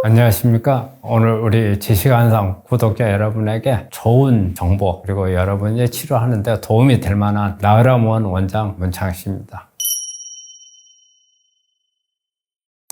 안녕하십니까. 오늘 우리 지식한상 구독자 여러분에게 좋은 정보 그리고 여러분이 치료하는 데 도움이 될 만한 나으라무원 원장 문창식입니다.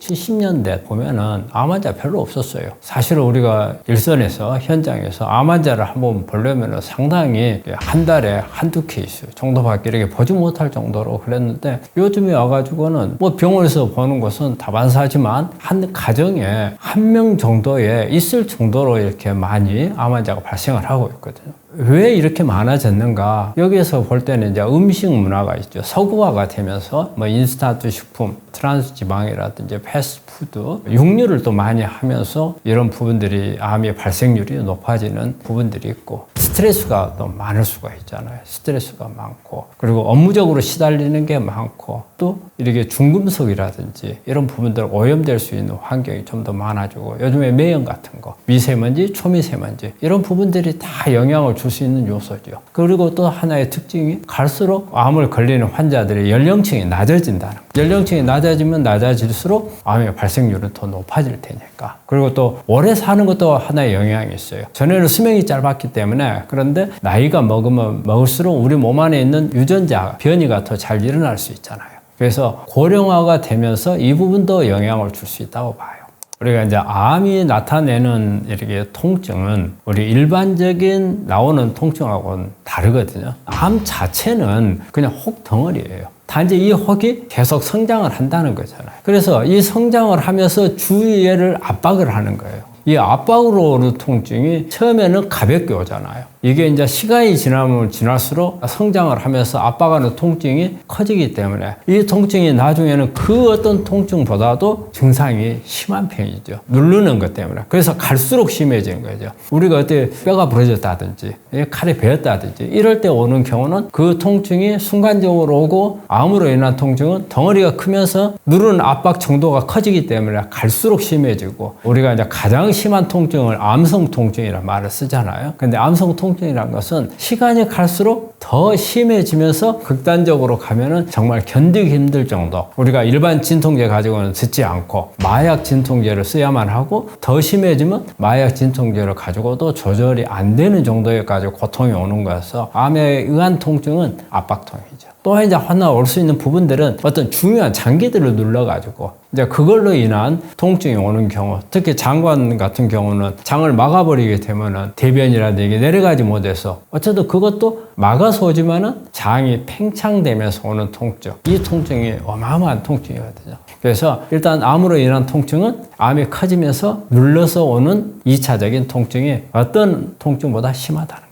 70년대 보면은 암 환자 별로 없었어요. 사실 우리가 일선에서 현장에서 암 환자를 한번 보려면은 상당히 한 달에 한두 케이스 정도밖에 이렇게 보지 못할 정도로 그랬는데, 요즘에 와가지고는 뭐 병원에서 보는 것은 다반사지만 한 가정에 한 명 정도에 있을 정도로 이렇게 많이 암 환자가 발생을 하고 있거든요. 왜 이렇게 많아졌는가? 여기에서 볼 때는 이제 음식 문화가 있죠. 서구화가 되면서 뭐 인스턴트 식품, 트랜스 지방이라든지 패스트푸드, 육류를 또 많이 하면서 이런 부분들이 암의 발생률이 높아지는 부분들이 있고, 스트레스가 또 많을 수가 있잖아요. 스트레스가 많고, 그리고 업무적으로 시달리는 게 많고, 또 이렇게 중금속이라든지 이런 부분들 오염될 수 있는 환경이 좀 더 많아지고, 요즘에 매연 같은 거, 미세먼지, 초미세먼지 이런 부분들이 다 영향을 줄 수 있는 요소죠. 그리고 또 하나의 특징이 갈수록 암을 걸리는 환자들의 연령층이 낮아진다는 거예요. 연령층이 낮아지면 낮아질수록 암의 발생률은 더 높아질 테니까. 그리고 또 오래 사는 것도 하나의 영향이 있어요. 전에는 수명이 짧았기 때문에, 그런데 나이가 먹으면 먹을수록 우리 몸 안에 있는 유전자 변이가 더 잘 일어날 수 있잖아요. 그래서 고령화가 되면서 이 부분도 영향을 줄 수 있다고 봐요. 우리가 이제 암이 나타내는 이렇게 통증은 우리 일반적인 나오는 통증하고는 다르거든요. 암 자체는 그냥 혹 덩어리예요. 단지 이 혹이 계속 성장을 한다는 거잖아요. 그래서 이 성장을 하면서 주위를 압박을 하는 거예요. 이 압박으로 오는 통증이 처음에는 가볍게 오잖아요. 이게 이제 시간이 지나면 지날수록 성장을 하면서 압박하는 통증이 커지기 때문에 이 통증이 나중에는 그 어떤 통증보다도 증상이 심한 편이죠. 누르는 것 때문에. 그래서 갈수록 심해지는 거죠. 우리가 어때 뼈가 부러졌다든지 칼이 베었다든지 이럴 때 오는 경우는 그 통증이 순간적으로 오고, 암으로 인한 통증은 덩어리가 크면서 누르는 압박 정도가 커지기 때문에 갈수록 심해지고, 우리가 이제 가장 심한 통증을 암성 통증이라는 말을 쓰잖아요. 근데 암성 통증이라는 것은 시간이 갈수록 더 심해지면서 극단적으로 가면은 정말 견디기 힘들 정도, 우리가 일반 진통제 가지고는 듣지 않고 마약 진통제를 써야만 하고, 더 심해지면 마약 진통제를 가지고도 조절이 안 되는 정도에까지 고통이 오는 거여서 암에 의한 통증은 압박통이죠. 또 이제 하나 올 수 있는 부분들은 어떤 중요한 장기들을 눌러가지고 이제 그걸로 인한 통증이 오는 경우, 특히 장관 같은 경우는 장을 막아버리게 되면은 대변이라든지 내려가지 못해서 어쨌든 그것도 막아서 오지만은 장이 팽창되면서 오는 통증, 이 통증이 어마어마한 통증이거든요. 그래서 일단 암으로 인한 통증은 암이 커지면서 눌러서 오는 2차적인 통증이 어떤 통증보다 심하다는 거죠.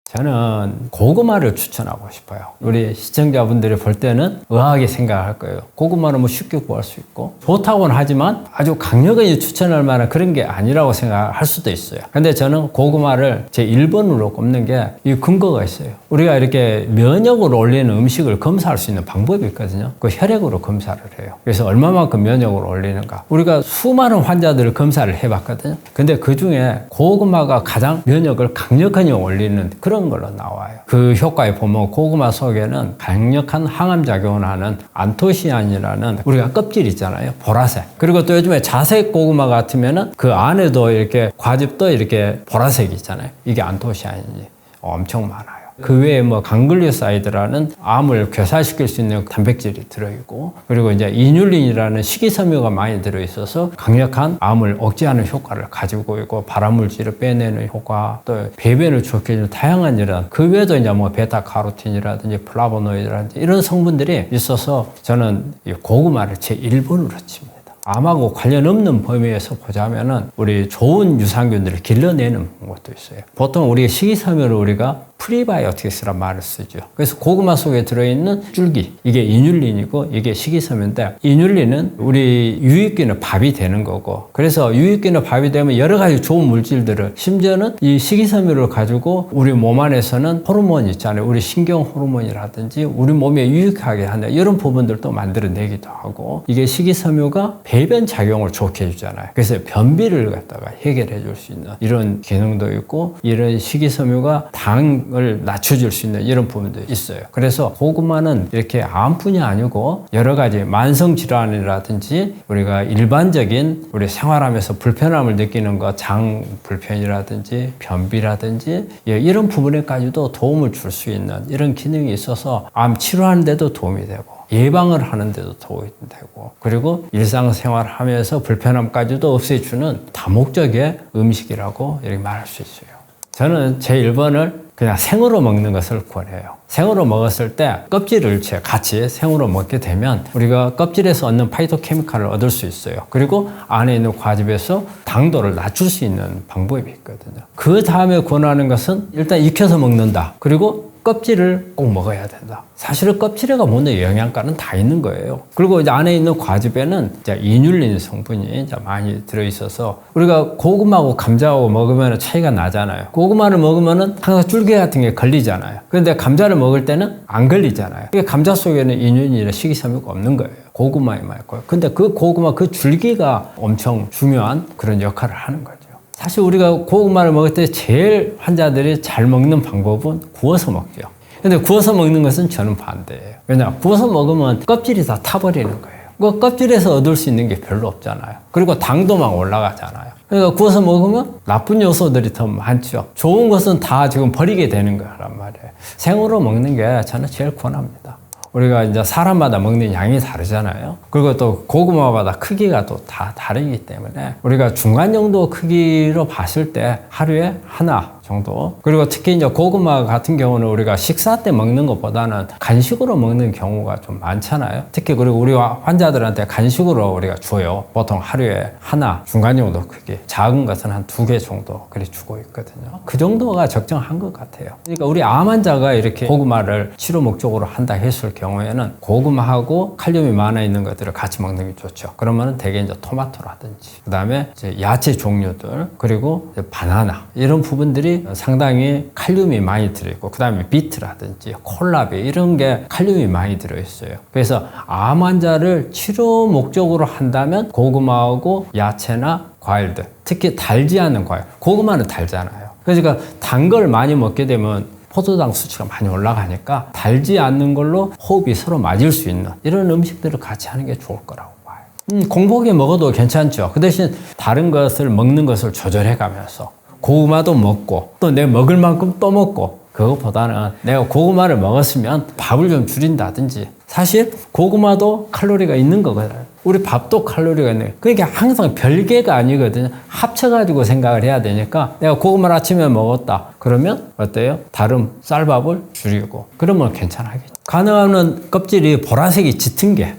저는 고구마를 추천하고 싶어요. 우리 시청자분들이 볼 때는 의아하게 생각할 거예요. 고구마는 뭐 쉽게 구할 수 있고 좋다고는 하지만 아주 강력하게 추천할 만한 그런 게 아니라고 생각할 수도 있어요. 근데 저는 고구마를 제 1번으로 꼽는 게 이 근거가 있어요. 우리가 이렇게 면역을 올리는 음식을 검사할 수 있는 방법이 있거든요. 그 혈액으로 검사를 해요. 그래서 얼마만큼 면역을 올리는가. 우리가 수많은 환자들을 검사를 해봤거든요. 근데 그 중에 고구마가 가장 면역을 강력하게 올리는 그런 걸로 나와요. 그 효과에 보면 고구마 속에는 강력한 항암작용을 하는 안토시아닌이라는 우리가 껍질 있잖아요. 보라색. 그리고 또 요즘에 자색 고구마 같으면은 그 안에도 이렇게 과즙도 이렇게 보라색이 있잖아요. 이게 안토시아닌이 엄청 많아요. 그 외에 뭐 강글리오사이드라는 암을 괴사시킬 수 있는 단백질이 들어있고, 그리고 이제 이뉼린이라는 식이섬유가 많이 들어있어서 강력한 암을 억제하는 효과를 가지고 있고, 발암물질을 빼내는 효과, 또 배변을 좋게 해주는 다양한 이런, 그 외에도 이제 뭐 베타카로틴이라든지 플라보노이드라든지 이런 성분들이 있어서 저는 이 고구마를 제 1번으로 칩니다. 암하고 관련 없는 범위에서 보자면은 우리 좋은 유산균들을 길러내는 것도 있어요. 보통 우리 식이섬유를 우리가 프리바이오틱스란 말을 쓰죠. 그래서 고구마 속에 들어있는 줄기, 이게 이뉼린이고 이게 식이섬유인데, 이뉼린은 우리 유익균의 밥이 되는 거고, 그래서 유익균의 밥이 되면 여러 가지 좋은 물질들을, 심지어는 이 식이섬유를 가지고 우리 몸 안에서는 호르몬 있잖아요. 우리 신경 호르몬이라든지 우리 몸에 유익하게 하는 이런 부분들도 만들어내기도 하고, 이게 식이섬유가 배변 작용을 좋게 해주잖아요. 그래서 변비를 갖다가 해결해 줄 수 있는 이런 기능도 있고, 이런 식이섬유가 당 예방을 낮춰줄 수 있는 이런 부분도 있어요. 그래서 고구마는 이렇게 암뿐이 아니고 여러 가지 만성 질환이라든지 우리가 일반적인 우리 생활하면서 불편함을 느끼는 것, 장 불편이라든지 변비라든지 이런 부분에까지도 도움을 줄 수 있는 이런 기능이 있어서 암 치료하는 데도 도움이 되고 예방을 하는 데도 도움이 되고 그리고 일상생활 하면서 불편함까지도 없애주는 다목적의 음식이라고 이렇게 말할 수 있어요. 저는 제 1번을 그냥 생으로 먹는 것을 권해요. 생으로 먹었을 때 껍질을 같이 생으로 먹게 되면 우리가 껍질에서 얻는 파이토케미칼을 얻을 수 있어요. 그리고 안에 있는 과즙에서 당도를 낮출 수 있는 방법이 있거든요. 그 다음에 권하는 것은 일단 익혀서 먹는다. 그리고 껍질을 꼭 먹어야 된다. 사실은 껍질에가 먹는 영양가는 다 있는 거예요. 그리고 이제 안에 있는 과즙에는 이제 이뉼린 성분이 이제 많이 들어있어서 우리가 고구마하고 감자하고 먹으면 차이가 나잖아요. 고구마를 먹으면은 항상 줄기 같은 게 걸리잖아요. 그런데 감자를 먹을 때는 안 걸리잖아요. 그러니까 감자 속에는 이뉼린이나 식이섬유가 없는 거예요. 고구마에만 있고요. 근데 그 고구마 그 줄기가 엄청 중요한 그런 역할을 하는 거죠. 사실 우리가 고구마를 먹을 때 제일 환자들이 잘 먹는 방법은 구워서 먹죠. 근데 구워서 먹는 것은 저는 반대예요. 왜냐? 구워서 먹으면 껍질이 다 타버리는 거예요. 그 껍질에서 얻을 수 있는 게 별로 없잖아요. 그리고 당도만 올라가잖아요. 그러니까 구워서 먹으면 나쁜 요소들이 더 많죠. 좋은 것은 다 지금 버리게 되는 거란 말이에요. 생으로 먹는 게 저는 제일 권합니다. 우리가 이제 사람마다 먹는 양이 다르잖아요. 그리고 또 고구마마다 크기가 또 다 다르기 때문에 우리가 중간 정도 크기로 봤을 때 하루에 하나 정도. 그리고 특히 이제 고구마 같은 경우는 우리가 식사 때 먹는 것보다는 간식으로 먹는 경우가 좀 많잖아요. 특히 그리고 우리 환자들한테 간식으로 우리가 줘요. 보통 하루에 하나, 중간 정도 크기. 작은 것은 한 2개 정도 그렇게 주고 있거든요. 그 정도가 적정한 것 같아요. 그러니까 우리 암 환자가 이렇게 고구마를 치료 목적으로 한다 했을 경우에는 고구마하고 칼륨이 많아 있는 것들을 같이 먹는 게 좋죠. 그러면 대개 이제 토마토라든지, 그 다음에 이제 야채 종류들, 그리고 바나나, 이런 부분들이 상당히 칼륨이 많이 들어있고, 그 다음에 비트라든지 콜라비, 이런 게 칼륨이 많이 들어있어요. 그래서 암 환자를 치료 목적으로 한다면 고구마하고 야채나 과일들, 특히 달지 않은 과일, 고구마는 달잖아요. 그러니까 단 걸 많이 먹게 되면 포도당 수치가 많이 올라가니까 달지 않는 걸로 호흡이 서로 맞을 수 있는 이런 음식들을 같이 하는 게 좋을 거라고 봐요. 공복에 먹어도 괜찮죠. 그 대신 다른 것을 먹는 것을 조절해 가면서 고구마도 먹고 또 내 먹을 만큼 또 먹고, 그것보다는 내가 고구마를 먹었으면 밥을 좀 줄인다든지. 사실 고구마도 칼로리가 있는 거거든요. 우리 밥도 칼로리가 있는 거예요. 그러니까 항상 별개가 아니거든요. 합쳐가지고 생각을 해야 되니까 내가 고구마를 아침에 먹었다. 그러면 어때요? 다른 쌀밥을 줄이고. 그러면 괜찮아겠죠. 가능하면 껍질이 보라색이 짙은 게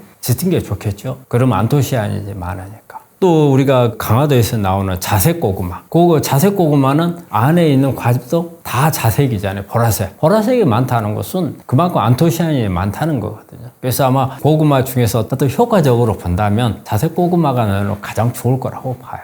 좋겠죠. 그러면 안토시아닌이 많으니까. 또 우리가 강화도에서 나오는 자색 고구마. 그 자색 고구마는 안에 있는 과즙도 다 자색이잖아요. 보라색. 보라색이 많다는 것은 그만큼 안토시아닌이 많다는 거거든요. 그래서 아마 고구마 중에서 어떤 효과적으로 본다면 자색 고구마가 가장 좋을 거라고 봐요.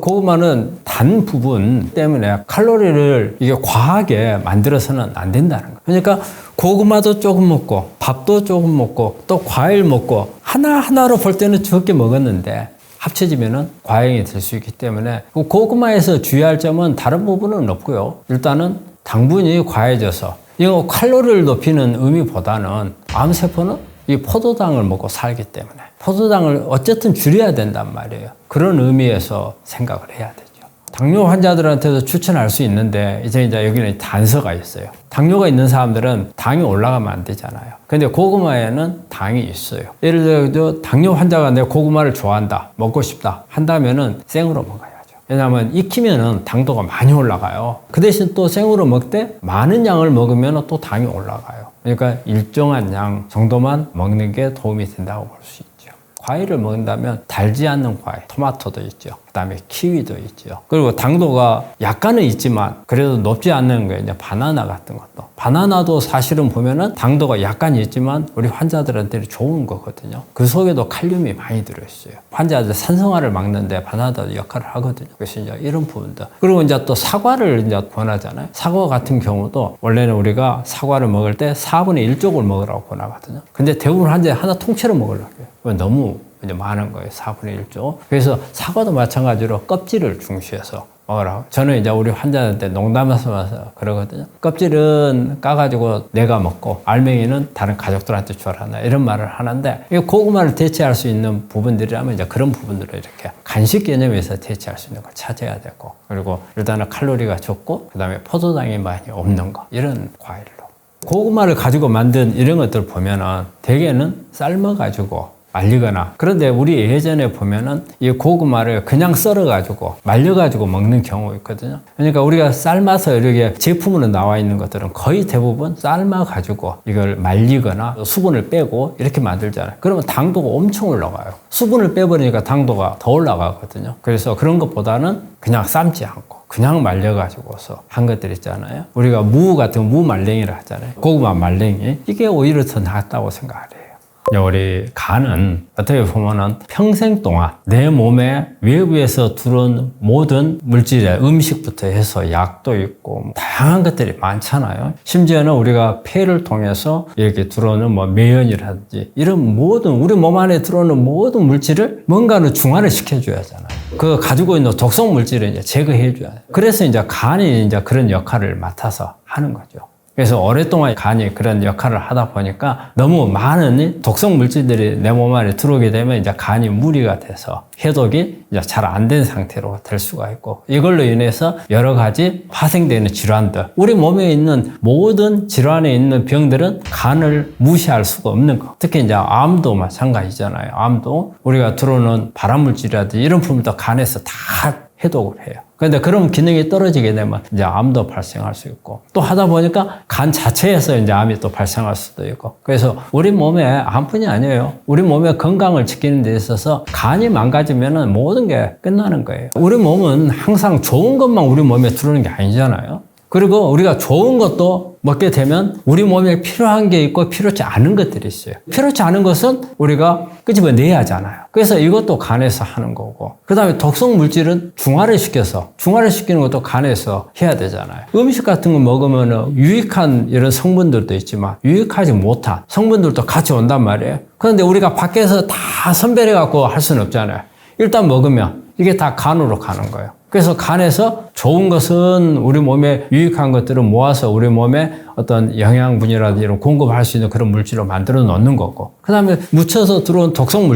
고구마는 단 부분 때문에 칼로리를 이게 과하게 만들어서는 안 된다는 거예요. 그러니까 고구마도 조금 먹고 밥도 조금 먹고 또 과일 먹고 하나하나로 볼 때는 적게 먹었는데 합쳐지면은 과잉이 될 수 있기 때문에 고구마에서 주의할 점은 다른 부분은 없고요. 일단은 당분이 과해져서 이거 칼로리를 높이는 의미보다는 암세포는 이 포도당을 먹고 살기 때문에 포도당을 어쨌든 줄여야 된단 말이에요. 그런 의미에서 생각을 해야 되죠. 당뇨 환자들한테도 추천할 수 있는데 이제 여기는 단서가 있어요. 당뇨가 있는 사람들은 당이 올라가면 안 되잖아요. 근데 고구마에는 당이 있어요. 예를 들어 당뇨 환자가 내가 고구마를 좋아한다, 먹고 싶다 한다면은 생으로 먹어야죠. 왜냐하면 익히면은 당도가 많이 올라가요. 그 대신 또 생으로 먹되 많은 양을 먹으면 또 당이 올라가요. 그러니까 일정한 양 정도만 먹는 게 도움이 된다고 볼 수 있죠. 과일을 먹는다면 달지 않는 과일, 토마토도 있죠. 그 다음에 키위도 있죠. 그리고 당도가 약간은 있지만 그래도 높지 않는 게 이제 바나나 같은 것도. 바나나도 사실은 보면은 당도가 약간 있지만 우리 환자들한테는 좋은 거거든요. 그 속에도 칼륨이 많이 들어있어요. 환자들 산성화를 막는데 바나나도 역할을 하거든요. 그래서 이제 이런 부분도. 그리고 이제 또 사과를 이제 권하잖아요. 사과 같은 경우도 원래는 우리가 사과를 먹을 때 4분의 1쪽을 먹으라고 권하거든요. 근데 대부분 환자 하나 통째로 먹으려고 해요. 너무 이제 많은 거예요. 4분의 1쪽. 그래서 사과도 마찬가지로 껍질을 중시해서 먹으라고. 저는 이제 우리 환자한테 농담해서 그러거든요. 껍질은 까가지고 내가 먹고 알맹이는 다른 가족들한테 줘라. 이런 말을 하는데 이 고구마를 대체할 수 있는 부분들이라면 이제 그런 부분들을 이렇게 간식 개념에서 대체할 수 있는 걸 찾아야 되고 그리고 일단은 칼로리가 적고 그다음에 포도당이 많이 없는 거 이런 과일로. 고구마를 가지고 만든 이런 것들 보면은 대개는 삶아가지고 말리거나 그런데 우리 예전에 보면은 이 고구마를 그냥 썰어가지고 말려가지고 먹는 경우 있거든요. 그러니까 우리가 삶아서 이렇게 제품으로 나와 있는 것들은 거의 대부분 삶아가지고 이걸 말리거나 수분을 빼고 이렇게 만들잖아요. 그러면 당도가 엄청 올라가요. 수분을 빼버리니까 당도가 더 올라가거든요. 그래서 그런 것보다는 그냥 삶지 않고 그냥 말려가지고서 한 것들 있잖아요. 우리가 무 같은 무 말랭이를 하잖아요. 고구마 말랭이 이게 오히려 더 낫다고 생각을 해요. 우리 간은 어떻게 보면은 평생 동안 내 몸에 외부에서 들어온 모든 물질에 음식부터 해서 약도 있고 다양한 것들이 많잖아요. 심지어는 우리가 폐를 통해서 이렇게 들어오는 뭐 매연이라든지 이런 모든 우리 몸 안에 들어오는 모든 물질을 뭔가는 중화를 시켜줘야 하잖아요. 그 가지고 있는 독성 물질을 이제 제거해줘야 돼요. 그래서 이제 간이 이제 그런 역할을 맡아서 하는 거죠. 그래서 오랫동안 간이 그런 역할을 하다 보니까 너무 많은 독성 물질들이 내 몸 안에 들어오게 되면 이제 간이 무리가 돼서 해독이 이제 잘 안 된 상태로 될 수가 있고 이걸로 인해서 여러 가지 파생되는 질환들 우리 몸에 있는 모든 질환에 있는 병들은 간을 무시할 수가 없는 거. 특히 이제 암도 마찬가지잖아요. 암도 우리가 들어오는 발암물질이라든지 이런 부분도 간에서 다 해독을 해요. 그런데 그런 기능이 떨어지게 되면 이제 암도 발생할 수 있고 또 하다 보니까 간 자체에서 이제 암이 또 발생할 수도 있고 그래서 우리 몸에 암뿐이 아니에요. 우리 몸의 건강을 지키는 데 있어서 간이 망가지면은 모든 게 끝나는 거예요. 우리 몸은 항상 좋은 것만 우리 몸에 들어오는 게 아니잖아요. 그리고 우리가 좋은 것도 먹게 되면 우리 몸에 필요한 게 있고 필요치 않은 것들이 있어요. 필요치 않은 것은 우리가 끄집어내야 하잖아요. 그래서 이것도 간에서 하는 거고 그 다음에 독성 물질은 중화를 시키는 것도 간에서 해야 되잖아요. 음식 같은 거 먹으면 유익한 이런 성분들도 있지만 유익하지 못한 성분들도 같이 온단 말이에요. 그런데 우리가 밖에서 다 선별해 갖고 할 수는 없잖아요. 일단 먹으면 이게 다 간으로 가는 거예요. 그래서 간에서 좋은 것은 우리 몸에 유익한 것들을 모아서 우리 몸에 어떤 영양분이라든지 이런 공급할 수 있는 그런 물질로 만들어 놓는 거고 그 다음에 묻혀서 들어온 독성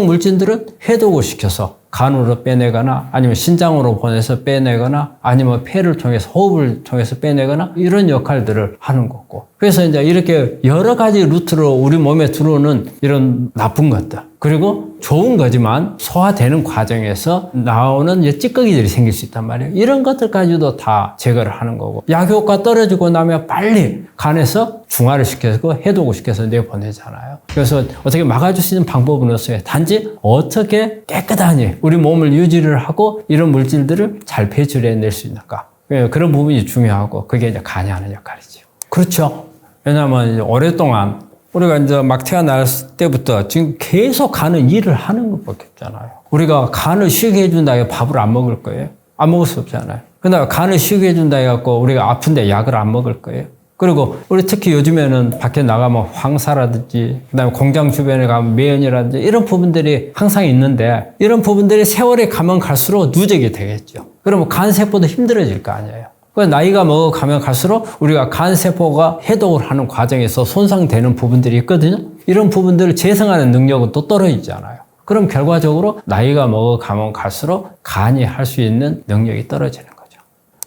물질들은 해독을 시켜서 간으로 빼내거나 아니면 신장으로 보내서 빼내거나 아니면 폐를 통해서 호흡을 통해서 빼내거나 이런 역할들을 하는 거고 그래서 이제 이렇게 여러 가지 루트로 우리 몸에 들어오는 이런 나쁜 것들 그리고 좋은 거지만 소화되는 과정에서 나오는 찌꺼기들이 생길 수 있단 말이에요. 이런 것들까지도 다 제거를 하는 거고 약효과 떨어지고 나면 빨리 간에서 중화를 시켜서 해독을 시켜서 내보내잖아요. 그래서 어떻게 막아줄 수 있는 방법은 없어요. 단지 어떻게 깨끗하니 우리 몸을 유지를 하고 이런 물질들을 잘 배출해낼 수 있는가 그런 부분이 중요하고 그게 이제 간이 하는 역할이죠. 그렇죠. 왜냐하면 오랫동안 우리가 이제 막 태어났을 때부터 지금 계속 간은 일을 하는 것밖에 없잖아요. 우리가 간을 쉬게 해준다 해서 밥을 안 먹을 거예요? 안 먹을 수 없잖아요. 그다음에 간을 쉬게 해준다 해갖고 우리가 아픈데 약을 안 먹을 거예요? 그리고 우리 특히 요즘에는 밖에 나가면 황사라든지 그다음에 공장 주변에 가면 매연이라든지 이런 부분들이 항상 있는데 이런 부분들이 세월이 가면 갈수록 누적이 되겠죠. 그러면 간세포도 힘들어질 거 아니에요. 나이가 먹어가면 갈수록 우리가 간세포가 해독을 하는 과정에서 손상되는 부분들이 있거든요. 이런 부분들을 재생하는 능력은 또 떨어지잖아요. 그럼 결과적으로 나이가 먹어가면 갈수록 간이 할 수 있는 능력이 떨어지는 거죠.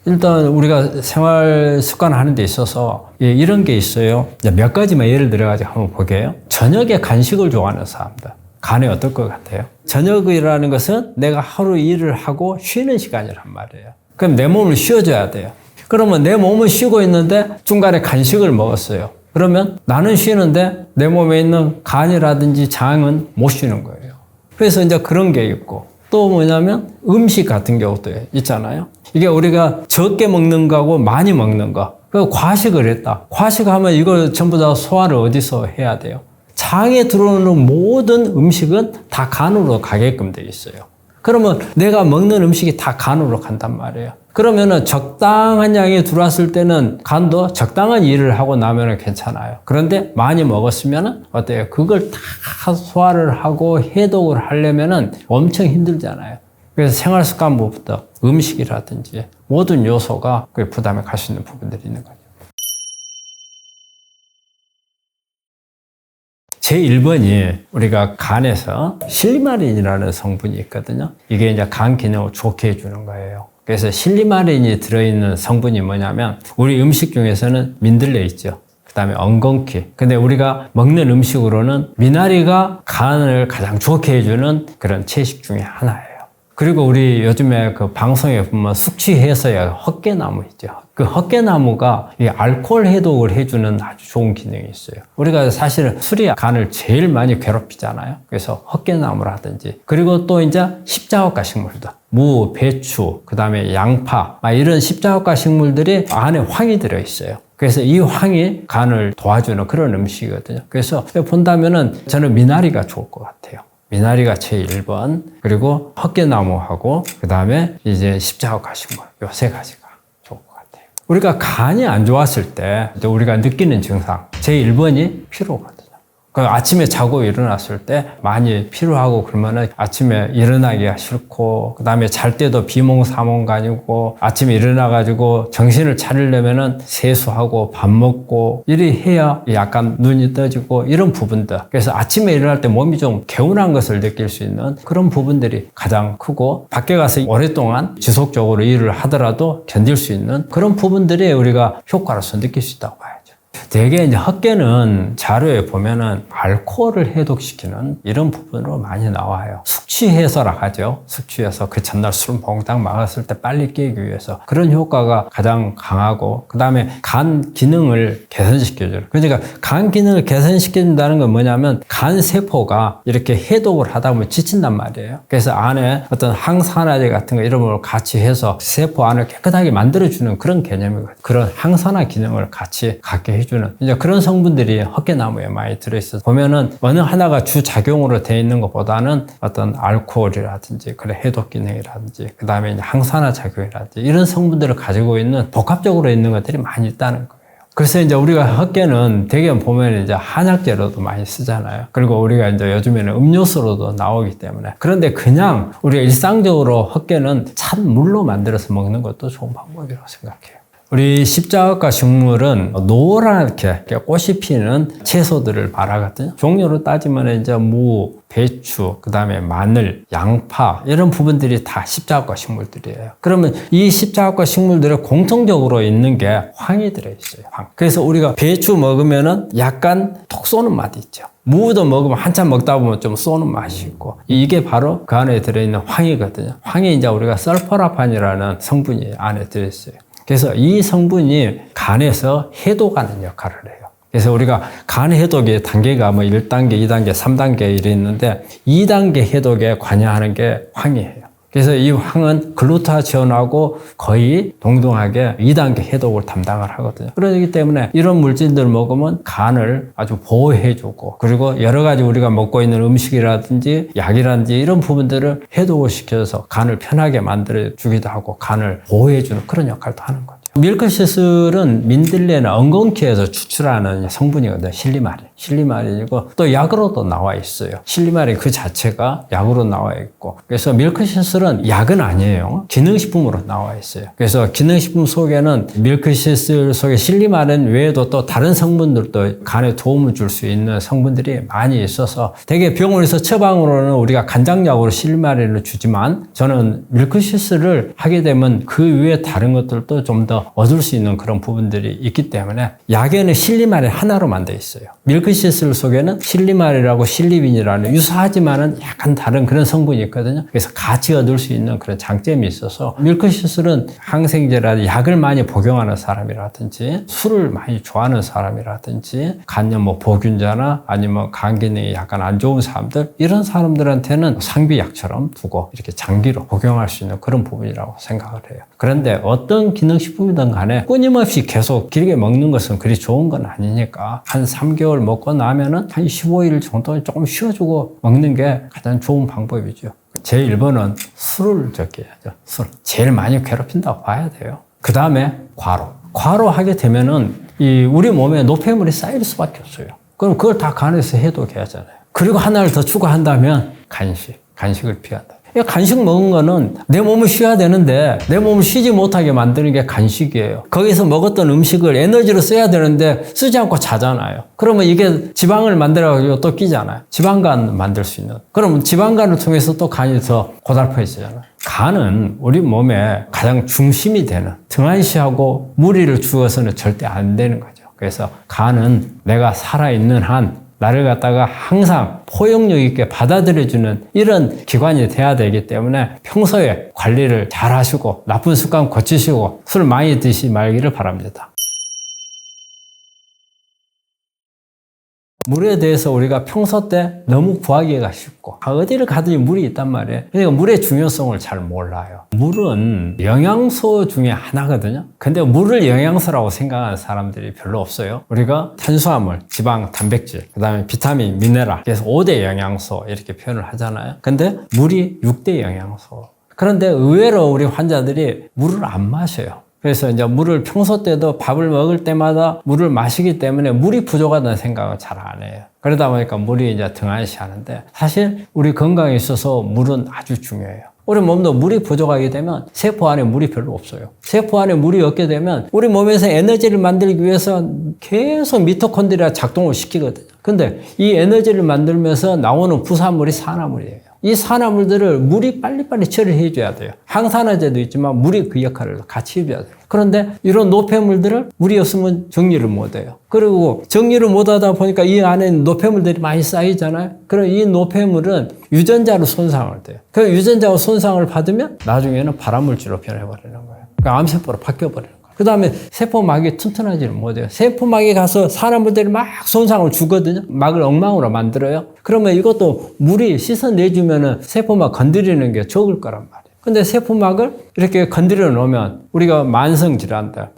일단 우리가 생활 습관 하는 데 있어서 이런 게 있어요. 몇 가지만 예를 들어가지고 한번 볼게요. 저녁에 간식을 좋아하는 사람들. 간에 어떨 것 같아요? 저녁이라는 것은 내가 하루 일을 하고 쉬는 시간이란 말이에요. 그럼 내 몸을 쉬어줘야 돼요. 그러면 내 몸은 쉬고 있는데 중간에 간식을 먹었어요. 그러면 나는 쉬는데 내 몸에 있는 간이라든지 장은 못 쉬는 거예요. 그래서 이제 그런 게 있고 또 뭐냐면 음식 같은 경우도 있잖아요. 이게 우리가 적게 먹는 거하고 많이 먹는 거. 그 과식을 했다. 과식하면 이걸 전부 다 소화를 어디서 해야 돼요? 장에 들어오는 모든 음식은 다 간으로 가게끔 되어 있어요. 그러면 내가 먹는 음식이 다 간으로 간단 말이에요. 그러면은 적당한 양이 들어왔을 때는 간도 적당한 일을 하고 나면은 괜찮아요. 그런데 많이 먹었으면은 어때요? 그걸 다 소화를 하고 해독을 하려면은 엄청 힘들잖아요. 그래서 생활 습관부터 음식이라든지 모든 요소가 그 부담에 갈 수 있는 부분들이 있는 거죠. 제1번이 우리가 간에서 실리마린이라는 성분이 있거든요. 이게 이제 간 기능을 좋게 해주는 거예요. 그래서 실리마린이 들어있는 성분이 뭐냐면 우리 음식 중에서는 민들레 있죠. 그 다음에 엉겅퀴. 근데 우리가 먹는 음식으로는 미나리가 간을 가장 좋게 해주는 그런 채식 중에 하나예요. 그리고 우리 요즘에 그 방송에 보면 숙취해소약 헛개나무 있죠. 그 헛개나무가 이 알코올 해독을 해주는 아주 좋은 기능이 있어요. 우리가 사실 술이 간을 제일 많이 괴롭히잖아요. 그래서 헛개나무라든지 그리고 또 이제 십자화과 식물들 무, 배추, 그 다음에 양파 이런 십자화과 식물들이 안에 황이 들어있어요. 그래서 이 황이 간을 도와주는 그런 음식이거든요. 그래서 본다면은 저는 미나리가 좋을 것 같아요. 미나리가 제1번, 그리고 헛개나무하고, 그 다음에 이제 십자화과 식물, 요 세 가지가 좋을 것 같아요. 우리가 간이 안 좋았을 때, 우리가 느끼는 증상, 제1번이 피로거든요. 그 아침에 자고 일어났을 때 많이 피로하고 그러면은 아침에 일어나기가 싫고, 그 다음에 잘 때도 비몽사몽간이고, 아침에 일어나가지고 정신을 차리려면은 세수하고 밥 먹고, 이리 해야 약간 눈이 떠지고 이런 부분들. 그래서 아침에 일어날 때 몸이 좀 개운한 것을 느낄 수 있는 그런 부분들이 가장 크고, 밖에 가서 오랫동안 지속적으로 일을 하더라도 견딜 수 있는 그런 부분들이 우리가 효과로서 느낄 수 있다고 봐야죠. 대개 이제 헛개는 자료에 보면은 알코올을 해독시키는 이런 부분으로 많이 나와요. 숙취해소라 하죠. 숙취해서 그 전날 술 몽땅 먹었을 때 빨리 깨기 위해서 그런 효과가 가장 강하고 그 다음에 간 기능을 개선시켜줘요. 그러니까 간 기능을 개선시켜준다는 건 뭐냐면 간 세포가 이렇게 해독을 하다 보면 지친단 말이에요. 그래서 안에 어떤 항산화제 같은 거 이런 걸 같이 해서 세포 안을 깨끗하게 만들어주는 그런 개념이거든요. 그런 항산화 기능을 같이 갖게 해주는 이제 그런 성분들이 헛개나무에 많이 들어있어서 보면은 어느 하나가 주작용으로 되어 있는 것보다는 어떤 알코올이라든지 그런 해독 기능이라든지 그 다음에 이제 항산화 작용이라든지 이런 성분들을 가지고 있는 복합적으로 있는 것들이 많이 있다는 거예요. 그래서 이제 우리가 헛개는 대개 보면 이제 한약재로도 많이 쓰잖아요. 그리고 우리가 이제 요즘에는 음료수로도 나오기 때문에 그런데 그냥 우리가 일상적으로 헛개는 찬물로 만들어서 먹는 것도 좋은 방법이라고 생각해요. 우리 십자화과 식물은 노랗게 꽃이 피는 채소들을 말하거든요. 종류로 따지면 이제 무, 배추, 그 다음에 마늘, 양파 이런 부분들이 다 십자화과 식물들이에요. 그러면 이 십자화과 식물들에 공통적으로 있는 게 황이 들어있어요. 황. 그래서 우리가 배추 먹으면은 약간 톡 쏘는 맛이 있죠. 무도 먹으면 한참 먹다 보면 좀 쏘는 맛이 있고 이게 바로 그 안에 들어있는 황이거든요. 황이 이제 우리가 설포라판이라는 성분이 안에 들어있어요. 그래서 이 성분이 간에서 해독하는 역할을 해요. 그래서 우리가 간 해독의 단계가 뭐 1단계, 2단계, 3단계 이래 있는데 2단계 해독에 관여하는 게 황이에요. 그래서 이 황은 글루타치온하고 거의 동등하게 2단계 해독을 담당을 하거든요. 그렇기 때문에 이런 물질들을 먹으면 간을 아주 보호해주고 그리고 여러 가지 우리가 먹고 있는 음식이라든지 약이라든지 이런 부분들을 해독을 시켜서 간을 편하게 만들어주기도 하고 간을 보호해주는 그런 역할도 하는 거죠. 밀크시슬은 민들레나 엉겅퀴에서 추출하는 성분이거든요. 실리마린이고 또 약으로도 나와 있어요. 실리마린 그 자체가 약으로 나와 있고 그래서 밀크시슬은 약은 아니에요. 기능식품으로 나와 있어요. 그래서 기능식품 속에는 밀크시슬 속에 실리마린 외에도 또 다른 성분들도 간에 도움을 줄 수 있는 성분들이 많이 있어서 되게 병원에서 처방으로는 우리가 간장약으로 실리마린을 주지만 저는 밀크시슬을 하게 되면 그 외에 다른 것들도 좀 더 얻을 수 있는 그런 부분들이 있기 때문에 약에는 실리마린 하나로만 되어 있어요. 밀크시슬 속에는 실리마린이라고 실리빈이라는 유사하지만은 약간 다른 그런 성분이 있거든요. 그래서 같이 얻을 수 있는 그런 장점이 있어서 밀크시슬은 항생제라든지 약을 많이 복용하는 사람이라든지 술을 많이 좋아하는 사람이라든지 간염 뭐 보균자나 아니면 간 기능이 약간 안 좋은 사람들 이런 사람들한테는 상비약처럼 두고 이렇게 장기로 복용할 수 있는 그런 부분이라고 생각을 해요. 그런데 어떤 기능식품이든 간에 끊임없이 계속 길게 먹는 것은 그리 좋은 건 아니니까 한 3개월 먹고 나면은 한 15일 정도 조금 쉬어주고 먹는 게 가장 좋은 방법이죠. 제1번은 술을 적게 해야죠. 술. 제일 많이 괴롭힌다고 봐야 돼요. 그 다음에 과로하게 되면은 우리 몸에 노폐물이 쌓일 수밖에 없어요. 그럼 그걸 다 간에서 해독해야 하잖아요. 그리고 하나를 더 추가한다면 간식을 피한다. 간식 먹은 거는 내 몸을 쉬어야 되는데 내 몸을 쉬지 못하게 만드는 게 간식이에요. 거기서 먹었던 음식을 에너지로 써야 되는데 쓰지 않고 자잖아요. 그러면 이게 지방을 만들어가지고 또 끼잖아요. 지방간 만들 수 있는. 그러면 지방간을 통해서 또 간이 더 고달퍼지잖아요. 간은 우리 몸의 가장 중심이 되는 등한시하고 무리를 주어서는 절대 안 되는 거죠. 그래서 간은 내가 살아있는 한 나를 갖다가 항상 포용력 있게 받아들여주는 이런 기관이 돼야 되기 때문에 평소에 관리를 잘 하시고 나쁜 습관 고치시고 술 많이 드시지 말기를 바랍니다. 물에 대해서 우리가 평소 때 너무 구하기가 쉽고 어디를 가든지 물이 있단 말이에요. 그러니까 물의 중요성을 잘 몰라요. 물은 영양소 중에 하나거든요. 근데 물을 영양소라고 생각하는 사람들이 별로 없어요. 우리가 탄수화물, 지방, 단백질, 그 다음에 비타민, 미네랄, 그래서 5대 영양소 이렇게 표현을 하잖아요. 근데 물이 6대 영양소. 그런데 의외로 우리 환자들이 물을 안 마셔요. 그래서 이제 물을 평소 때도 밥을 먹을 때마다 물을 마시기 때문에 물이 부족하다는 생각을 잘 안 해요. 그러다 보니까 물이 이제 등한시 하는데 사실 우리 건강에 있어서 물은 아주 중요해요. 우리 몸도 물이 부족하게 되면 세포 안에 물이 별로 없어요. 세포 안에 물이 없게 되면 우리 몸에서 에너지를 만들기 위해서 계속 미토콘드리아 작동을 시키거든요. 근데 이 에너지를 만들면서 나오는 부산물이 산화물이에요. 이 산화물들을 물이 빨리빨리 처리해 줘야 돼요. 항산화제도 있지만 물이 그 역할을 같이 해줘야 돼요. 그런데 이런 노폐물들을 물이 없으면 정리를 못 해요. 그리고 정리를 못 하다 보니까 이 안에 노폐물들이 많이 쌓이잖아요. 그럼 이 노폐물은 유전자로 손상을 돼요. 그 유전자로 손상을 받으면 나중에는 발암물질로 변해버리는 거예요. 그러니까 암세포로 바뀌어버리는 거예요. 그 다음에 세포막이 튼튼하지를 못해요. 세포막에 가서 산화물들이 막 손상을 주거든요. 막을 엉망으로 만들어요. 그러면 이것도 물이 씻어내주면 세포막 건드리는 게 적을 거란 말이에요. 근데 세포막을 이렇게 건드려 놓으면 우리가 만성질환들,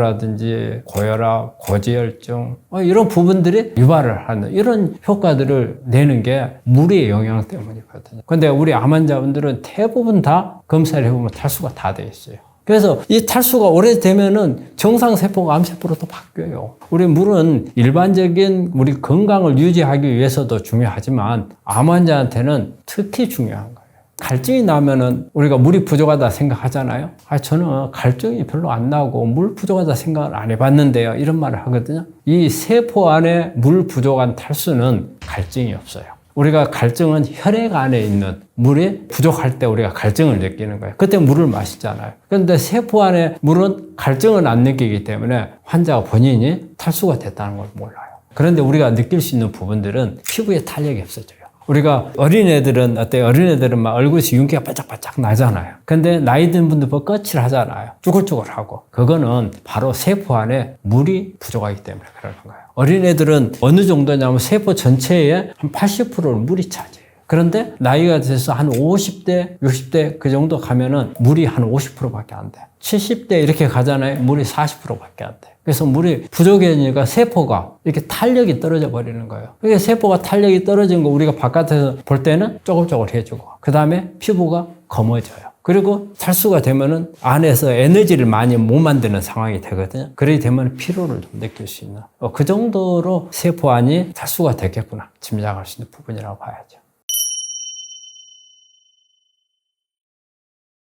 당뇨라든지 고혈압, 고지혈증 이런 부분들이 유발을 하는 이런 효과들을 내는 게 물의 영향 때문이거든요. 근데 우리 암 환자분들은 대부분 다 검사를 해보면 탈수가 다 돼 있어요. 그래서 이 탈수가 오래되면은 정상세포가 암세포로 또 바뀌어요. 우리 물은 일반적인 우리 건강을 유지하기 위해서도 중요하지만 암 환자한테는 특히 중요한 거예요. 갈증이 나면은 우리가 물이 부족하다 생각하잖아요. 저는 갈증이 별로 안 나고 물 부족하다 생각을 안 해봤는데요. 이런 말을 하거든요. 이 세포 안에 물 부족한 탈수는 갈증이 없어요. 우리가 갈증은 혈액 안에 있는 물이 부족할 때 우리가 갈증을 느끼는 거예요. 그때 물을 마시잖아요. 그런데 세포 안에 물은 갈증을 안 느끼기 때문에 환자가 본인이 탈수가 됐다는 걸 몰라요. 그런데 우리가 느낄 수 있는 부분들은 피부에 탄력이 없어져요. 우리가 어린애들은 어때요? 어린애들은 막 얼굴에서 윤기가 바짝바짝 나잖아요. 근데 나이 든 분들 보면 거칠하잖아요. 쭈글쭈글하고. 그거는 바로 세포 안에 물이 부족하기 때문에 그러는 거예요. 어린애들은 어느 정도냐면 세포 전체의 한 80%를 물이 차지해요. 그런데 나이가 돼서 한 50대, 60대 그 정도 가면은 물이 한 50%밖에 안 돼. 70대 이렇게 가잖아요. 물이 40%밖에 안 돼. 그래서 물이 부족해지니까 세포가 이렇게 탄력이 떨어져 버리는 거예요. 그러니까 세포가 탄력이 떨어진 거 우리가 바깥에서 볼 때는 쪼글쪼글해지고 그 다음에 피부가 검어져요. 그리고 탈수가 되면은 안에서 에너지를 많이 못 만드는 상황이 되거든요. 그렇게 되면 피로를 좀 느낄 수 있는 그 정도로 세포 안이 탈수가 되겠구나 짐작할 수 있는 부분이라고 봐야죠.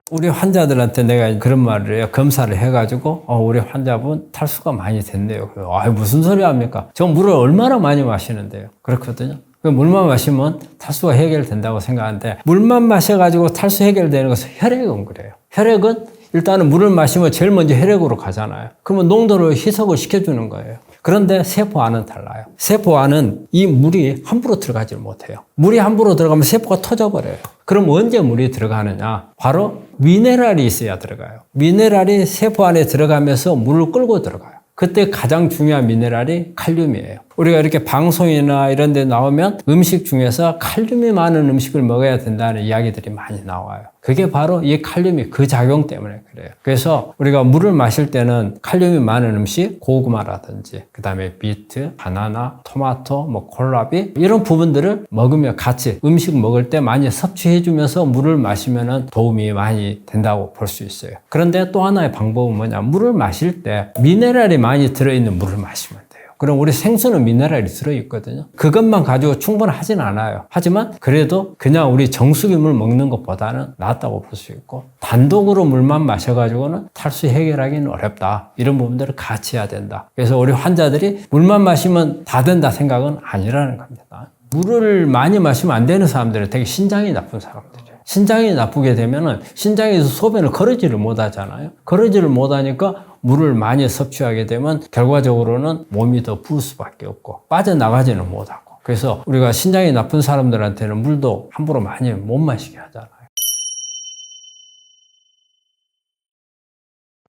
우리 환자들한테 내가 그런 말을 해요. 검사를 해가지고 우리 환자분 탈수가 많이 됐네요. 무슨 소리 합니까? 저 물을 얼마나 많이 마시는데요. 그렇거든요. 물만 마시면 탈수가 해결된다고 생각하는데 물만 마셔가지고 탈수 해결되는 것은 혈액은 그래요. 혈액은 일단은 물을 마시면 제일 먼저 혈액으로 가잖아요. 그러면 농도를 희석을 시켜주는 거예요. 그런데 세포 안은 달라요. 세포 안은 이 물이 함부로 들어가지 못해요. 물이 함부로 들어가면 세포가 터져버려요. 그럼 언제 물이 들어가느냐? 바로 미네랄이 있어야 들어가요. 미네랄이 세포 안에 들어가면서 물을 끌고 들어가요. 그때 가장 중요한 미네랄이 칼륨이에요. 우리가 이렇게 방송이나 이런 데 나오면 음식 중에서 칼륨이 많은 음식을 먹어야 된다는 이야기들이 많이 나와요. 그게 바로 이 칼륨이 그 작용 때문에 그래요. 그래서 우리가 물을 마실 때는 칼륨이 많은 음식, 고구마라든지 그 다음에 비트, 바나나, 토마토, 콜라비 이런 부분들을 먹으면 같이 음식 먹을 때 많이 섭취해주면서 물을 마시면 도움이 많이 된다고 볼 수 있어요. 그런데 또 하나의 방법은 뭐냐? 물을 마실 때 미네랄이 많이 들어있는 물을 마시면 돼요. 그럼 우리 생수는 미네랄이 들어있거든요. 그것만 가지고 충분하진 않아요. 하지만 그래도 그냥 우리 정수기물 먹는 것보다는 낫다고 볼 수 있고, 단독으로 물만 마셔가지고는 탈수 해결하기는 어렵다. 이런 부분들을 같이 해야 된다. 그래서 우리 환자들이 물만 마시면 다 된다 생각은 아니라는 겁니다. 물을 많이 마시면 안 되는 사람들은 되게 신장이 나쁜 사람들이에요. 신장이 나쁘게 되면은 신장에서 소변을 거르지를 못하잖아요. 거르지를 못하니까 물을 많이 섭취하게 되면 결과적으로는 몸이 더 부을 수밖에 없고 빠져나가지는 못하고, 그래서 우리가 신장이 나쁜 사람들한테는 물도 함부로 많이 못 마시게 하잖아요.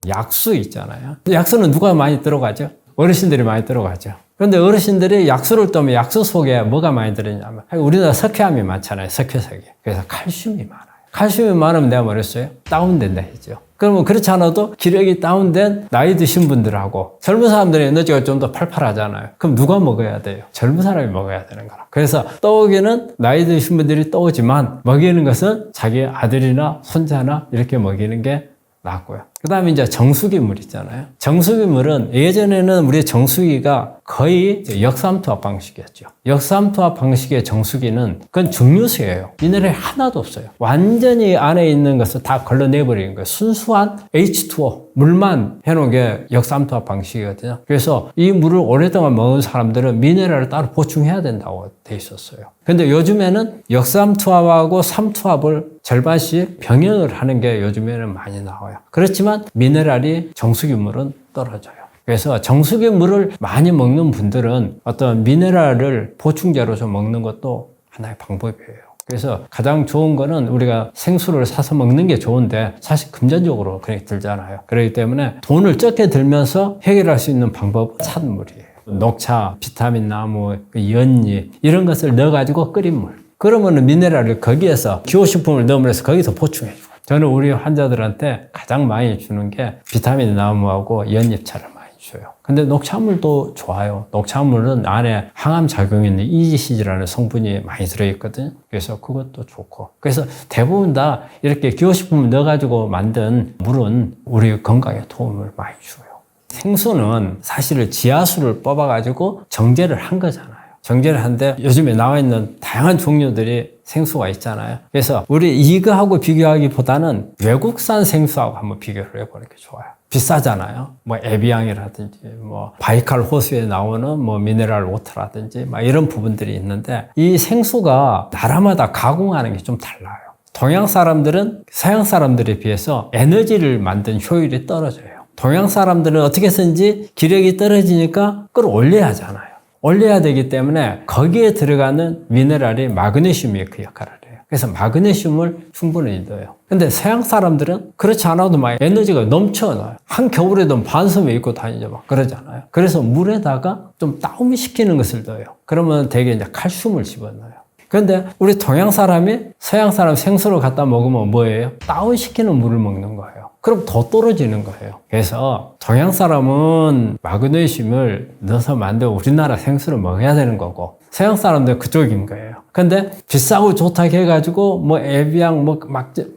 약수 있잖아요. 약수는 누가 많이 들어가죠? 어르신들이 많이 들어가죠. 그런데 어르신들이 약수를 떠면 약수 속에 뭐가 많이 들어있냐면, 우리나라 석회암이 많잖아요. 석회석이. 그래서 칼슘이 많아요. 칼슘이 많으면 내가 뭐랬어요? 다운된다 했죠. 그러면 그렇지 않아도 기력이 다운된 나이 드신 분들하고 젊은 사람들의 에너지가 좀 더 팔팔하잖아요. 그럼 누가 먹어야 돼요? 젊은 사람이 먹어야 되는 거라. 그래서 떠오기는 나이 드신 분들이 떠오지만 먹이는 것은 자기 아들이나 손자나 이렇게 먹이는 게 낫고요. 그 다음에 이제 정수기물 있잖아요. 정수기물은 예전에는 우리 정수기가 거의 역삼투압 방식이었죠. 역삼투압 방식의 정수기는 그건 증류수예요. 미네랄이 하나도 없어요. 완전히 안에 있는 것을 다 걸러내버리는 거예요. 순수한 H2O, 물만 해놓은 게 역삼투압 방식이거든요. 그래서 이 물을 오랫동안 먹은 사람들은 미네랄을 따로 보충해야 된다고 돼 있었어요. 근데 요즘에는 역삼투압하고 삼투압을 절반씩 병행을 하는 게 요즘에는 많이 나와요. 그렇지만 미네랄이 정수기물은 떨어져요. 그래서 정수기물을 많이 먹는 분들은 어떤 미네랄을 보충제로 좀 먹는 것도 하나의 방법이에요. 그래서 가장 좋은 거는 우리가 생수를 사서 먹는 게 좋은데 사실 금전적으로 그렇게 들잖아요. 그렇기 때문에 돈을 적게 들면서 해결할 수 있는 방법은 찬물이에요. 녹차, 비타민 나무, 연잎 이런 것을 넣어가지고 끓인 물. 그러면 미네랄을 거기에서 기호식품을 넣으면서 거기서 보충해줘요. 저는 우리 환자들한테 가장 많이 주는 게 비타민 나무하고 연잎차를 많이 줘요. 근데 녹차물도 좋아요. 녹차물은 안에 항암 작용이 있는 EGCG라는 성분이 많이 들어있거든요. 그래서 그것도 좋고. 그래서 대부분 다 이렇게 기호식품을 넣어가지고 만든 물은 우리 건강에 도움을 많이 줘요. 생수는 사실은 지하수를 뽑아가지고 정제를 한 거잖아요. 정제를 한데 요즘에 나와 있는 다양한 종류들이 생수가 있잖아요. 그래서 우리 이거하고 비교하기보다는 외국산 생수하고 한번 비교를 해보는 게 좋아요. 비싸잖아요. 뭐 에비앙이라든지 뭐 바이칼 호수에 나오는 뭐 미네랄 워터라든지 막 이런 부분들이 있는데 이 생수가 나라마다 가공하는 게 좀 달라요. 동양 사람들은 서양 사람들에 비해서 에너지를 만든 효율이 떨어져요. 동양 사람들은 어떻게 해서든지 기력이 떨어지니까 끌어올려야 하잖아요. 올려야 되기 때문에 거기에 들어가는 미네랄이 마그네슘이 그 역할을 해요. 그래서 마그네슘을 충분히 넣어요. 근데 서양 사람들은 그렇지 않아도 막 에너지가 넘쳐나요. 한겨울에도 반섬에 입고 다니죠. 막 그러잖아요. 그래서 물에다가 좀 다운시키는 것을 넣어요. 그러면 대개 이제 칼슘을 집어넣어요. 그런데 우리 동양 사람이 서양 사람 생수를 갖다 먹으면 뭐예요? 다운시키는 물을 먹는 거예요. 그럼 더 떨어지는 거예요. 그래서 동양 사람은 마그네슘을 넣어서 만든 우리나라 생수를 먹어야 되는 거고 서양 사람들은 그쪽인 거예요. 근데 비싸고 좋다고 해가지고 뭐 에비앙 막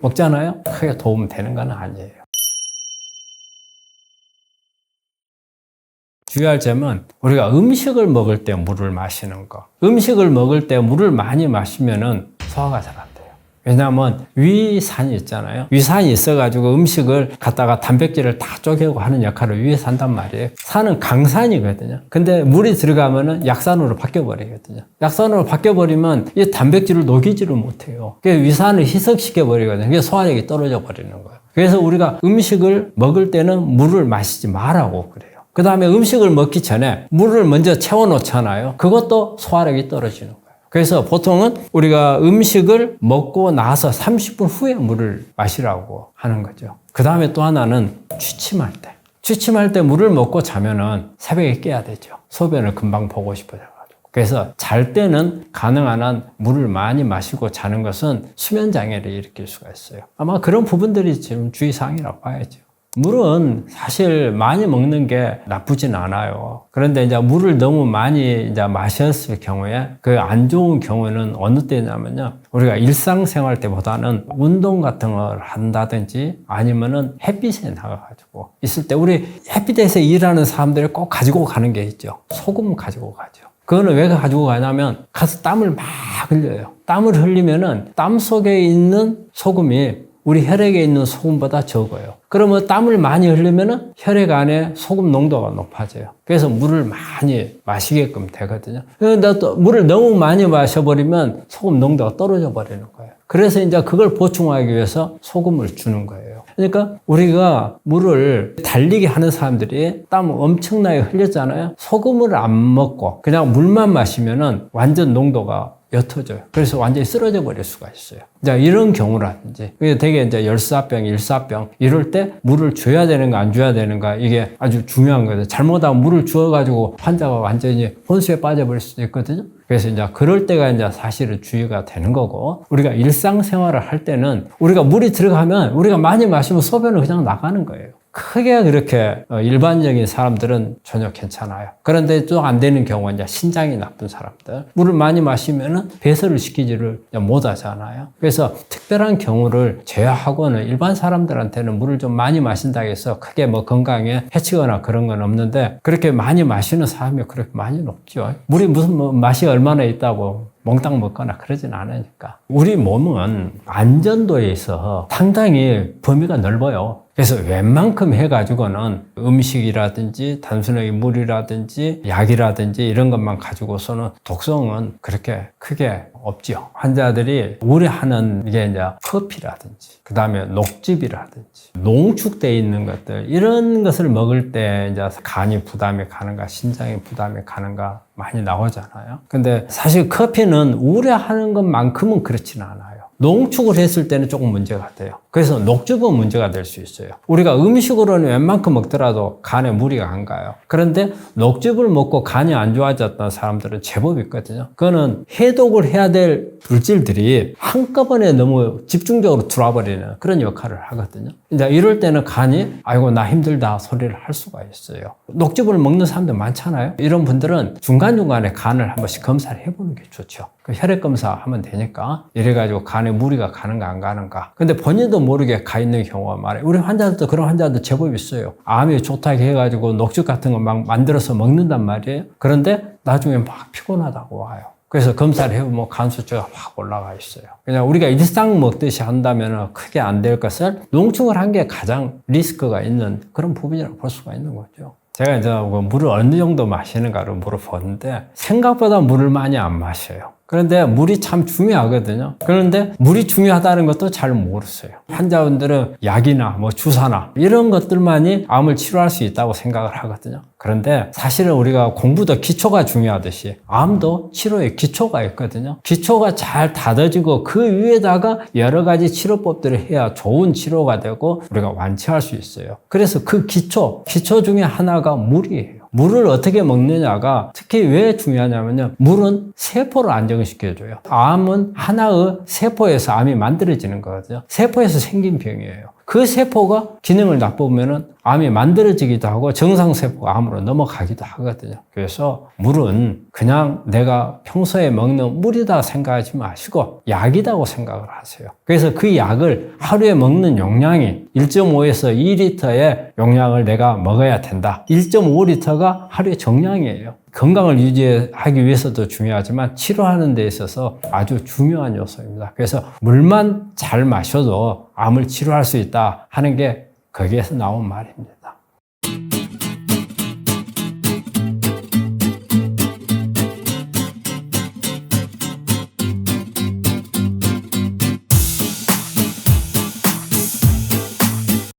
먹잖아요. 크게 도움 되는 건 아니에요. 주의할 점은 우리가 음식을 먹을 때 물을 마시는 거. 음식을 먹을 때 물을 많이 마시면은 소화가 잘 안 돼요. 왜냐하면 위산이 있잖아요. 위산이 있어가지고 음식을 갖다가 단백질을 다 쪼개고 하는 역할을 위에서 한단 말이에요. 산은 강산이거든요. 근데 물이 들어가면은 약산으로 바뀌어버리거든요. 약산으로 바뀌어버리면 이 단백질을 녹이지를 못해요. 그래서 위산을 희석시켜버리거든요. 그래서 소화력이 떨어져 버리는 거예요. 그래서 우리가 음식을 먹을 때는 물을 마시지 말라고 그래요. 그 다음에 음식을 먹기 전에 물을 먼저 채워놓잖아요. 그것도 소화력이 떨어지는 거예요. 그래서 보통은 우리가 음식을 먹고 나서 30분 후에 물을 마시라고 하는 거죠. 그 다음에 또 하나는 취침할 때. 취침할 때 물을 먹고 자면은 새벽에 깨야 되죠. 소변을 금방 보고 싶어져가지고. 그래서 잘 때는 가능한 한 물을 많이 마시고 자는 것은 수면 장애를 일으킬 수가 있어요. 아마 그런 부분들이 지금 주의사항이라고 봐야죠. 물은 사실 많이 먹는 게 나쁘진 않아요. 그런데 이제 물을 너무 많이 이제 마셨을 경우에 그 안 좋은 경우는 어느 때냐면요. 우리가 일상생활 때보다는 운동 같은 걸 한다든지 아니면은 햇빛에 나가가지고 있을 때 우리 햇빛에서 일하는 사람들이 꼭 가지고 가는 게 있죠. 소금 가지고 가죠. 그거는 왜 가지고 가냐면 가서 땀을 막 흘려요. 땀을 흘리면은 땀 속에 있는 소금이 우리 혈액에 있는 소금보다 적어요. 그러면 땀을 많이 흘리면은 혈액 안에 소금 농도가 높아져요. 그래서 물을 많이 마시게끔 되거든요. 그런데 또 물을 너무 많이 마셔버리면 소금 농도가 떨어져 버리는 거예요. 그래서 이제 그걸 보충하기 위해서 소금을 주는 거예요. 그러니까 우리가 물을 달리기 하는 사람들이 땀 엄청나게 흘렸잖아요. 소금을 안 먹고 그냥 물만 마시면은 완전 농도가 옅어져요. 그래서 완전히 쓰러져 버릴 수가 있어요. 자, 이런 경우라든지, 되게 이제 열사병, 일사병, 이럴 때 물을 줘야 되는가, 안 줘야 되는가, 이게 아주 중요한 거예요. 잘못하면 물을 주어가지고 환자가 완전히 혼수에 빠져버릴 수도 있거든요. 그래서 이제 그럴 때가 이제 사실은 주의가 되는 거고, 우리가 일상생활을 할 때는 우리가 물이 들어가면 우리가 많이 마시면 소변은 그냥 나가는 거예요. 크게 그렇게 일반적인 사람들은 전혀 괜찮아요. 그런데 또 안 되는 경우는 이제 신장이 나쁜 사람들. 물을 많이 마시면은 배설을 시키지를 못 하잖아요. 그래서 특별한 경우를 제외하고는 일반 사람들한테는 물을 좀 많이 마신다고 해서 크게 뭐 건강에 해치거나 그런 건 없는데 그렇게 많이 마시는 사람이 그렇게 많이는 없죠. 물이 무슨 뭐 맛이 얼마나 있다고 몽땅 먹거나 그러진 않으니까. 우리 몸은 안전도에 있어서 상당히 범위가 넓어요. 그래서 웬만큼 해가지고는 음식이라든지 단순하게 물이라든지 약이라든지 이런 것만 가지고서는 독성은 그렇게 크게 없죠. 환자들이 우려하는 게 이제 커피라든지 그 다음에 녹즙이라든지 농축되어 있는 것들 이런 것을 먹을 때 이제 간이 부담이 가는가 신장이 부담이 가는가 많이 나오잖아요. 근데 사실 커피는 우려하는 것만큼은 그렇지는 않아요. 농축을 했을 때는 조금 문제가 돼요. 그래서 녹즙은 문제가 될 수 있어요. 우리가 음식으로는 웬만큼 먹더라도 간에 무리가 안 가요. 그런데 녹즙을 먹고 간이 안 좋아졌던 사람들은 제법 있거든요. 그거는 해독을 해야 될 물질들이 한꺼번에 너무 집중적으로 들어와 버리는 그런 역할을 하거든요. 이제 이럴 때는 간이 아이고 나 힘들다 소리를 할 수가 있어요. 녹즙을 먹는 사람들 많잖아요. 이런 분들은 중간중간에 간을 한 번씩 검사를 해보는 게 좋죠. 혈액 검사하면 되니까 이래가지고 간에 무리가 가는가 안 가는가. 근데 본인도 모르게 가 있는 경우가 많아요. 우리 환자들도 그런 환자들 제법 있어요. 암이 좋다고 해가지고 녹즙 같은 거 막 만들어서 먹는단 말이에요. 그런데 나중에 막 피곤하다고 와요. 그래서 검사를 해보면 간 수치가 확 올라가 있어요. 그냥 우리가 일상 먹듯이 한다면 크게 안 될 것을 농축을 한 게 가장 리스크가 있는 그런 부분이라고 볼 수가 있는 거죠. 제가 이제 물을 어느 정도 마시는가를 물어보는데 생각보다 물을 많이 안 마셔요. 그런데 물이 참 중요하거든요. 그런데 물이 중요하다는 것도 잘 모르세요. 환자분들은 약이나 뭐 주사나 이런 것들만이 암을 치료할 수 있다고 생각을 하거든요. 그런데 사실은 우리가 공부도 기초가 중요하듯이 암도 치료에 기초가 있거든요. 기초가 잘 다져지고 그 위에다가 여러 가지 치료법들을 해야 좋은 치료가 되고 우리가 완치할 수 있어요. 그래서 그 기초 중에 하나가 물이에요. 물을 어떻게 먹느냐가 특히 왜 중요하냐면요. 물은 세포를 안정시켜줘요. 암은 하나의 세포에서 암이 만들어지는 거거든요. 세포에서 생긴 병이에요. 그 세포가 기능을 나쁘면 암이 만들어지기도 하고 정상세포가 암으로 넘어가기도 하거든요. 그래서 물은 그냥 내가 평소에 먹는 물이다 생각하지 마시고 약이라고 생각을 하세요. 그래서 그 약을 하루에 먹는 용량이 1.5에서 2리터의 용량을 내가 먹어야 된다. 1.5리터가 하루의 정량이에요. 건강을 유지하기 위해서도 중요하지만 치료하는 데 있어서 아주 중요한 요소입니다. 그래서 물만 잘 마셔도 암을 치료할 수 있다 하는 게 거기에서 나온 말입니다.